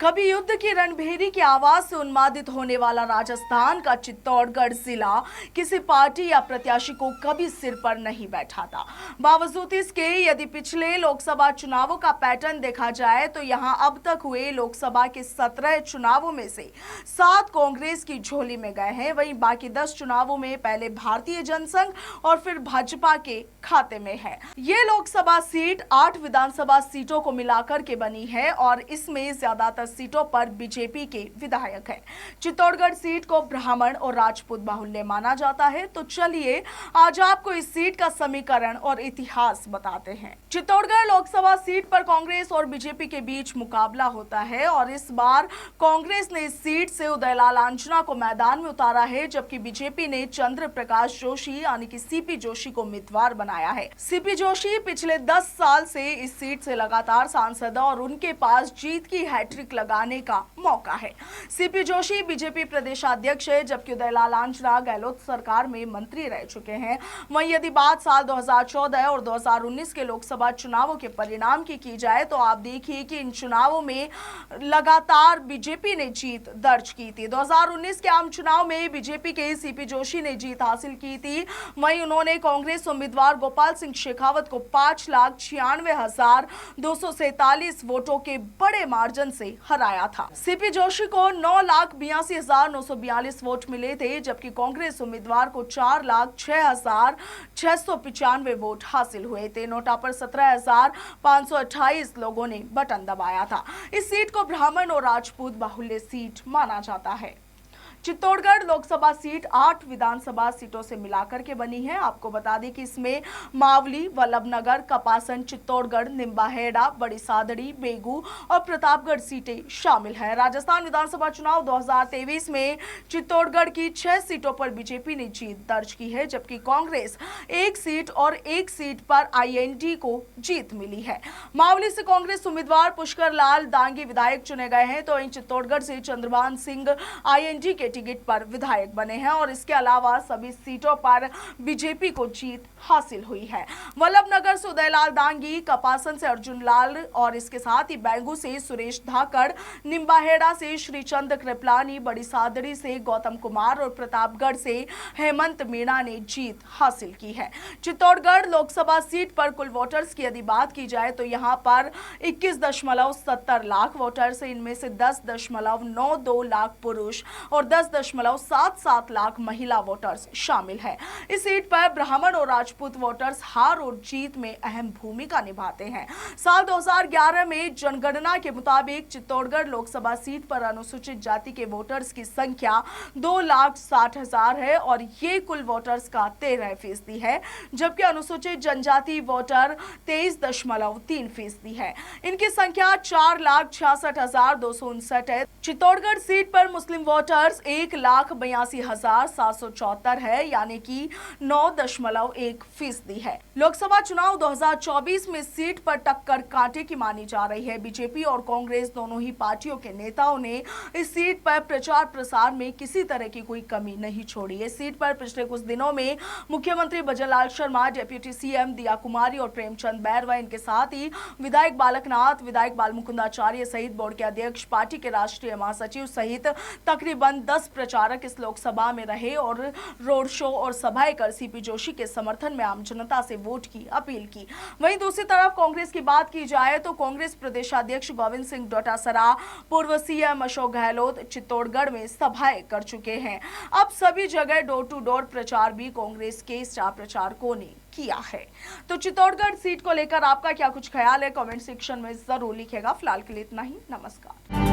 कभी युद्ध की रणभेरी की आवाज से उन्मादित होने वाला राजस्थान का चित्तौड़गढ़ जिला किसी पार्टी या प्रत्याशी को कभी सिर पर नहीं बैठा था। बावजूद इसके यदि पिछले लोकसभा चुनावों का पैटर्न देखा जाए तो यहां अब तक हुए लोकसभा के 17 चुनावों में से 7 कांग्रेस की झोली में गए हैं। वहीं बाकी 10 चुनावों में पहले भारतीय जनसंघ और फिर भाजपा के खाते में है। ये लोकसभा सीट 8 विधानसभा सीटों को मिलाकर के बनी है और इसमें ज्यादातर सीटों पर बीजेपी के विधायक हैं। चित्तौड़गढ़ सीट को ब्राह्मण और राजपूत बाहुल्य माना जाता है। तो चलिए आज आपको इस सीट का समीकरण और इतिहास बताते हैं। चित्तौड़गढ़ लोकसभा सीट पर कांग्रेस और बीजेपी के बीच मुकाबला होता है और इस बार कांग्रेस ने इस सीट से उदयलाल आंजना को मैदान में उतारा है, जबकि बीजेपी ने चंद्र प्रकाश जोशी यानी कि सीपी जोशी को उम्मीदवार बनाया है। सीपी जोशी पिछले 10 साल से इस सीट से लगातार सांसद और उनके पास जीत की हैट्रिक लगाने का मौका है। सीपी जोशी बीजेपी प्रदेशाध्यक्ष है, जबकि उदयलाल आंजना गहलोत सरकार में मंत्री रह चुके हैं। वहीं यदि बात साल 2014 और 2019 के लोकसभा चुनावों के परिणाम की जाए तो आप देखिए कि इन चुनावों में लगातार बीजेपी ने जीत दर्ज की थी। 2019 के आम चुनाव में बीजेपी के सीपी जोशी ने जीत हासिल की थी। वहीं उन्होंने कांग्रेस उम्मीदवार गोपाल सिंह शेखावत को 5,96,247 वोटों के बड़े मार्जिन से हराया था। सीपी जोशी को 9,82,942 वोट मिले थे, जबकि कांग्रेस उम्मीदवार को 4,06,695 वोट हासिल हुए थे। नोटा पर 17,528 लोगों ने बटन दबाया था। इस सीट को ब्राह्मण और राजपूत बाहुल्य सीट माना जाता है। चित्तौड़गढ़ लोकसभा सीट 8 विधानसभा सीटों से मिलाकर के बनी है। आपको बता दें कि इसमें मावली, वल्लभनगर, कपासन, चित्तौड़गढ़, निम्बाहेड़ा, बड़ी सादड़ी, बेगू और प्रतापगढ़ सीटें शामिल हैं। राजस्थान विधानसभा चुनाव 2023 में चित्तौड़गढ़ की 6 सीटों पर बीजेपी ने जीत दर्ज की है, जबकि कांग्रेस 1 सीट और 1 सीट पर आईएनडी को जीत मिली है। मावली से कांग्रेस उम्मीदवार पुष्कर लाल दांगी विधायक चुने गए हैं, तो चित्तौड़गढ़ से चंद्रभान सिंह आईएनडी के टिकट पर विधायक बने हैं और इसके अलावा सभी सीटों पर बीजेपी को जीत हासिल हुई है। वल्लभनगर से उदयलाल दांगी, कपासन से अर्जुन लाल और इसके साथ ही बैंगू से सुरेश धाकड़, निम्बाहेड़ा से श्रीचंद कृपलानी, बड़ी सादड़ी से गौतम कुमार और प्रतापगढ़ से हेमंत मीणा ने जीत हासिल की है। चित्तौड़गढ़ लोकसभा सीट पर कुल वोटर्स की यदि बात की जाए तो यहां पर 21.70 लाख वोटर्स, इनमें से 10.92 लाख पुरुष और 10.77 लाख महिला वोटर्स शामिल है। इस सीट पर ब्राह्मण और राजपूत वोटर्स हार और जीत में अहम भूमिका निभाते हैं। साल 2011 में जनगणना के मुताबिक चित्तौड़गढ़ लोकसभा सीट पर अनुसूचित जाति के वोटर्स की संख्या 2,60,000 है और ये कुल वोटर्स का 13% है, जबकि अनुसूचित जनजाति वोटर 23.3% है। इनकी संख्या 4,66,259 है। चित्तौड़गढ़ सीट पर मुस्लिम वोटर्स 1,82,774 है, यानी कि 9.1% है। लोकसभा चुनाव 2024 में सीट पर टक्कर कांटे की मानी जा रही है। बीजेपी और कांग्रेस दोनों ही पार्टियों के नेताओं ने इस सीट पर प्रचार प्रसार में किसी तरह की कोई कमी नहीं छोड़ी। इस सीट पर पिछले कुछ दिनों में मुख्यमंत्री भजनलाल शर्मा, डिप्टी सीएम दिया कुमारी और प्रेमचंद बैरवा, इनके साथ ही विधायक बालकनाथ, विधायक बालमुकुंदाचार्य सहित बोर्ड के अध्यक्ष, पार्टी के राष्ट्रीय महासचिव सहित तकरीबन 10 प्रचारक इस लोकसभा में रहे और रोड शो और सभाएं कर सीपी जोशी के समर्थन में आम जनता से वोट की अपील की। वहीं दूसरी तरफ कांग्रेस की बात की जाए तो कांग्रेस प्रदेशाध्यक्ष गोविंद सिंह डोटासरा, पूर्व सीएम अशोक गहलोत चित्तौड़गढ़ में सभाएं कर चुके हैं। अब सभी जगह डोर टू डोर प्रचार भी कांग्रेस के स्टार प्रचारकों ने किया है। तो चित्तौड़गढ़ सीट को लेकर आपका क्या कुछ ख्याल है, कमेंट सेक्शन में जरूर लिखेगा। फिलहाल के लिए इतना ही। नमस्कार।